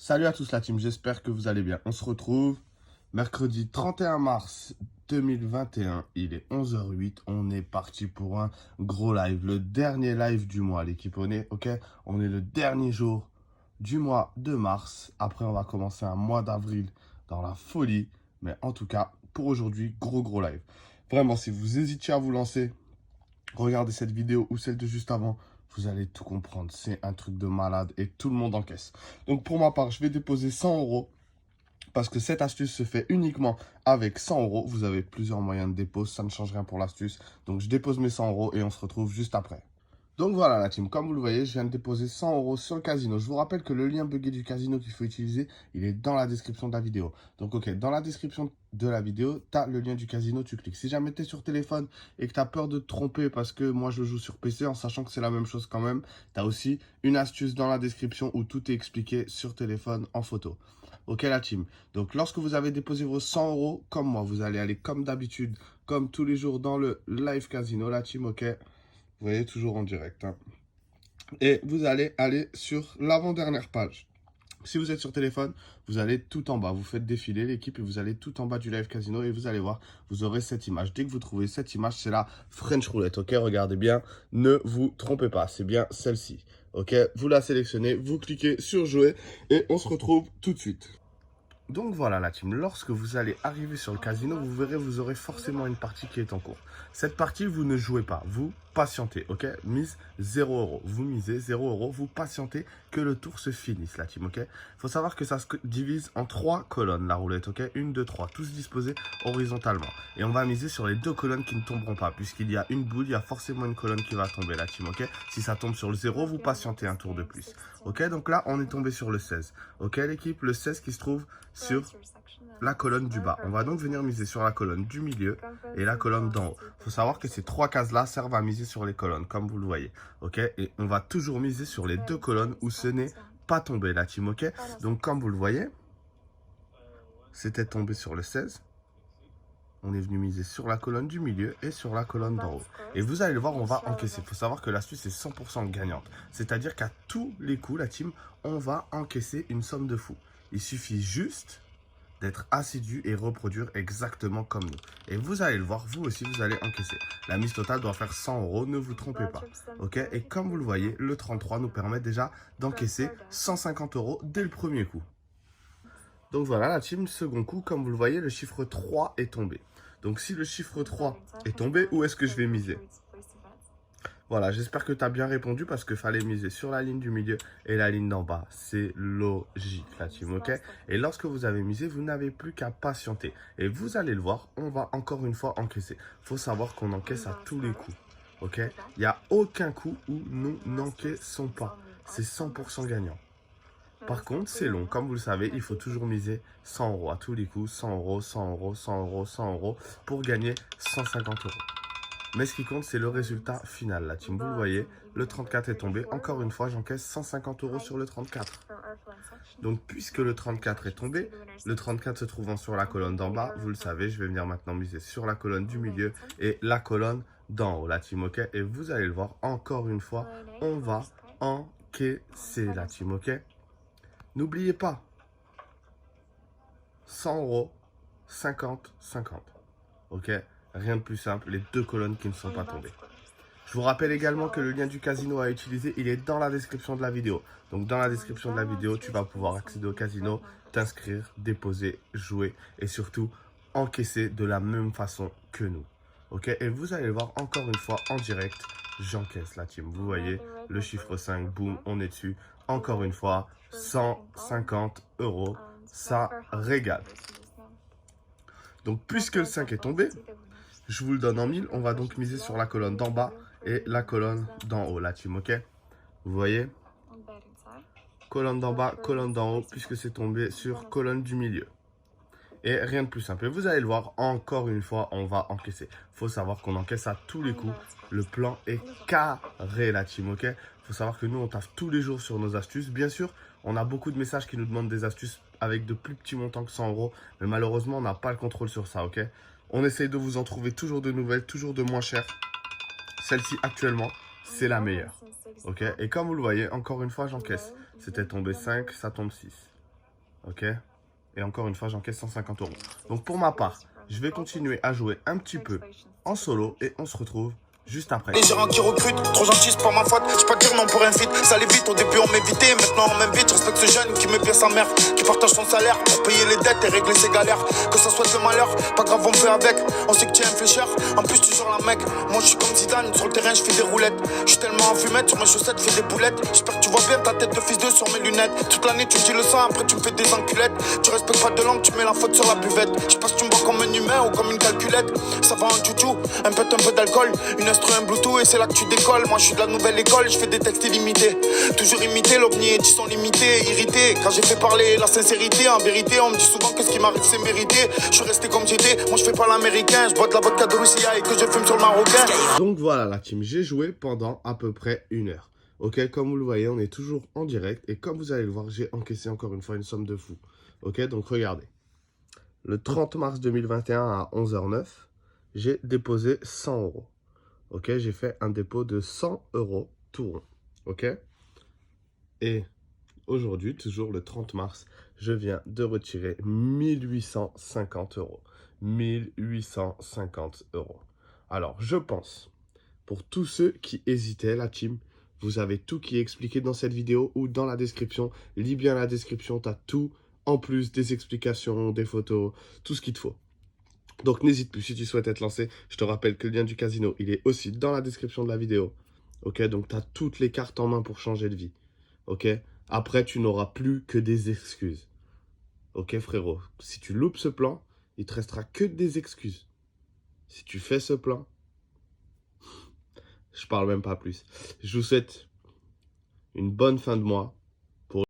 Salut à tous la team, j'espère que vous allez bien. On se retrouve mercredi 31 mars 2021, il est 11h08, on est parti pour un gros live, le dernier live du mois l'équipe, ok? On est le dernier jour du mois de mars, après on va commencer un mois d'avril dans la folie, mais en tout cas, pour aujourd'hui, gros live. Vraiment, si vous hésitiez à vous lancer, regardez cette vidéo ou celle de juste avant, vous allez tout comprendre. C'est un truc de malade et tout le monde encaisse. Donc pour ma part, je vais déposer 100 euros parce que cette astuce se fait uniquement avec 100 euros. Vous avez plusieurs moyens de dépôt, ça ne change rien pour l'astuce. Donc je dépose mes 100 euros et on se retrouve juste après. Donc voilà la team, comme vous le voyez, je viens de déposer 100 euros sur le casino. Je vous rappelle que le lien buggé du casino qu'il faut utiliser, il est dans la description de la vidéo. Donc ok, dans la description de la vidéo, tu as le lien du casino, tu cliques. Si jamais tu es sur téléphone et que tu as peur de te tromper parce que moi je joue sur PC en sachant que c'est la même chose quand même, tu as aussi une astuce dans la description où tout est expliqué sur téléphone en photo. Ok la team, donc lorsque vous avez déposé vos 100 euros, comme moi, vous allez aller comme d'habitude, comme tous les jours dans le live casino, la team, ok. Vous voyez, toujours en direct. Hein. Et vous allez aller sur l'avant-dernière page. Si vous êtes sur téléphone, vous allez tout en bas. Vous faites défiler l'équipe et vous allez tout en bas du live casino et vous allez voir, vous aurez cette image. Dès que vous trouvez cette image, c'est la French Roulette. Ok, regardez bien, ne vous trompez pas, c'est bien celle-ci. Ok, vous la sélectionnez, vous cliquez sur jouer et on se retrouve tout de suite. Donc voilà la team, lorsque vous allez arriver sur le casino, vous verrez, vous aurez forcément une partie qui est en cours. Cette partie, vous ne jouez pas, vous patientez, ok? Mise 0 euros, vous misez 0 euros, vous patientez que le tour se finisse la team, ok? Faut savoir que ça se divise en 3 colonnes la roulette, ok? 1, 2, 3, tous disposés horizontalement. Et on va miser sur les 2 colonnes qui ne tomberont pas, puisqu'il y a une boule, il y a forcément une colonne qui va tomber la team, ok? Si ça tombe sur le 0, vous patientez un tour de plus, ok? Donc là, on est tombé sur le 16, ok l'équipe? Le 16 qui se trouve sur la colonne du bas. On va donc venir miser sur la colonne du milieu et la colonne d'en haut. Il faut savoir que ces 3 cases-là servent à miser sur les colonnes, comme vous le voyez. Ok. Et on va toujours miser sur les 2 colonnes où ce n'est pas tombé, la team. Ok. Donc, comme vous le voyez, c'était tombé sur le 16. On est venu miser sur la colonne du milieu et sur la colonne d'en haut. Et vous allez le voir, on va encaisser. Il faut savoir que l'astuce est 100% gagnante. C'est-à-dire qu'à tous les coups, la team, on va encaisser une somme de fou. Il suffit juste d'être assidu et reproduire exactement comme nous. Et vous allez le voir, vous aussi, vous allez encaisser. La mise totale doit faire 100 euros, ne vous trompez pas. Ok. Et comme vous le voyez, le 33 nous permet déjà d'encaisser 150 euros dès le premier coup. Donc voilà, la team, second coup, comme vous le voyez, le chiffre 3 est tombé. Donc si le chiffre 3 est tombé, où est-ce que je vais miser? Voilà, j'espère que tu as bien répondu parce qu'il fallait miser sur la ligne du milieu et la ligne d'en bas. C'est logique, la team, ok? Et lorsque vous avez misé, vous n'avez plus qu'à patienter. Et vous allez le voir, on va encore une fois encaisser. Il faut savoir qu'on encaisse à tous les coups, ok? Il n'y a aucun coup où nous n'encaissons pas. C'est 100% gagnant. Par contre, c'est long. Comme vous le savez, il faut toujours miser 100 euros à tous les coups. 100 euros, 100 euros, 100 euros, 100 euros pour gagner 150 euros. Mais ce qui compte, c'est le résultat final. La team, vous le voyez, le 34 est tombé. Encore une fois, j'encaisse 150 euros sur le 34. Donc, puisque le 34 est tombé, le 34 se trouvant sur la colonne d'en bas, vous le savez, je vais venir maintenant miser sur la colonne du milieu et la colonne d'en haut, la team, ok? Et vous allez le voir, encore une fois, on va encaisser, la team, ok? N'oubliez pas, 100 euros, 50, 50, ok? Rien de plus simple, les 2 colonnes qui ne sont pas tombées. Je vous rappelle également que le lien du casino à utiliser, il est dans la description de la vidéo. Donc dans la description de la vidéo, tu vas pouvoir accéder au casino, t'inscrire, déposer, jouer et surtout encaisser de la même façon que nous. Ok? Et vous allez voir encore une fois en direct, j'encaisse la team. Vous voyez le chiffre 5, boum, on est dessus. Encore une fois, 150 euros, ça régale. Donc puisque le 5 est tombé, je vous le donne en 1000. On va donc miser sur la colonne d'en bas et la colonne d'en haut, la team, ok? Vous voyez? Colonne d'en bas, colonne d'en haut, puisque c'est tombé sur colonne du milieu. Et rien de plus simple. Et vous allez le voir, encore une fois, on va encaisser. Il faut savoir qu'on encaisse à tous les coups. Le plan est carré, la team, ok? Il faut savoir que nous, on taffe tous les jours sur nos astuces. Bien sûr, on a beaucoup de messages qui nous demandent des astuces avec de plus petits montants que 100 euros. Mais malheureusement, on n'a pas le contrôle sur ça, ok? On essaye de vous en trouver toujours de nouvelles, toujours de moins chères. Celle-ci, actuellement, c'est la meilleure. Ok? Et comme vous le voyez, encore une fois, j'encaisse. C'était tombé 5, ça tombe 6. Ok. Et encore une fois, j'encaisse 150 euros. Donc pour ma part, je vais continuer à jouer un petit peu en solo et on se retrouve juste après. Les gérants qui recrutent, trop gentil, c'est pas ma faute. J'peux pas dire non pour un feat. Ça allait vite, au début on m'évitait, maintenant on m'invite. Je respecte ce jeune qui met bien sa mère, qui partage son salaire pour payer les dettes et régler ses galères. Que ça soit le malheur, pas grave, on fait avec. On sait que tu es un flécheur, en plus toujours la mec. Moi je suis comme Zidane, sur le terrain je fais des roulettes. Je suis tellement en fumette, sur mes chaussettes je fais des boulettes. J'espère que tu vois bien ta tête de fils de sur mes lunettes. Toute l'année tu dis le sang, après tu me fais des enculettes. Tu respectes pas de langue, tu mets la faute sur la buvette. Je sais pas si tu me vois comme un humain ou comme une calculette. Ça va en chouchou, un peu d'alcool, une instru, un bluetooth et c'est là que tu décolles. Moi je suis de la nouvelle école, je fais des textes illimités. Toujours imité, l'ovni et sont limités, irrités. Quand j'ai fait parler la sincérité, en vérité, on me dit souvent que ce qui m'arrive c'est mérité. Je suis resté comme j'étais, moi je fais pas l'américain. Je bois de la vodka de Russie et que je fume sur le marocain. Donc voilà la team, j'ai joué pendant à peu près 1 heure. Ok, comme vous le voyez, on est toujours en direct. Et comme vous allez le voir, j'ai encaissé encore une fois une somme de fou. Ok, donc regardez. Le 30 mars 2021 à 11h09, j'ai déposé 100 euros. Ok, j'ai fait un dépôt de 100 euros tout rond. Ok. Et aujourd'hui, toujours le 30 mars, je viens de retirer 1850 euros. 1850 euros. Alors, je pense, pour tous ceux qui hésitaient, la team, vous avez tout qui est expliqué dans cette vidéo ou dans la description. Lis bien la description, tu as tout, en plus des explications, des photos, tout ce qu'il te faut. Donc n'hésite plus si tu souhaites être lancé. Je te rappelle que le lien du casino, il est aussi dans la description de la vidéo. Ok, donc tu as toutes les cartes en main pour changer de vie. Ok, après tu n'auras plus que des excuses. Ok frérot, si tu loupes ce plan, il te restera que des excuses. Si tu fais ce plan, je parle même pas plus. Je vous souhaite une bonne fin de mois.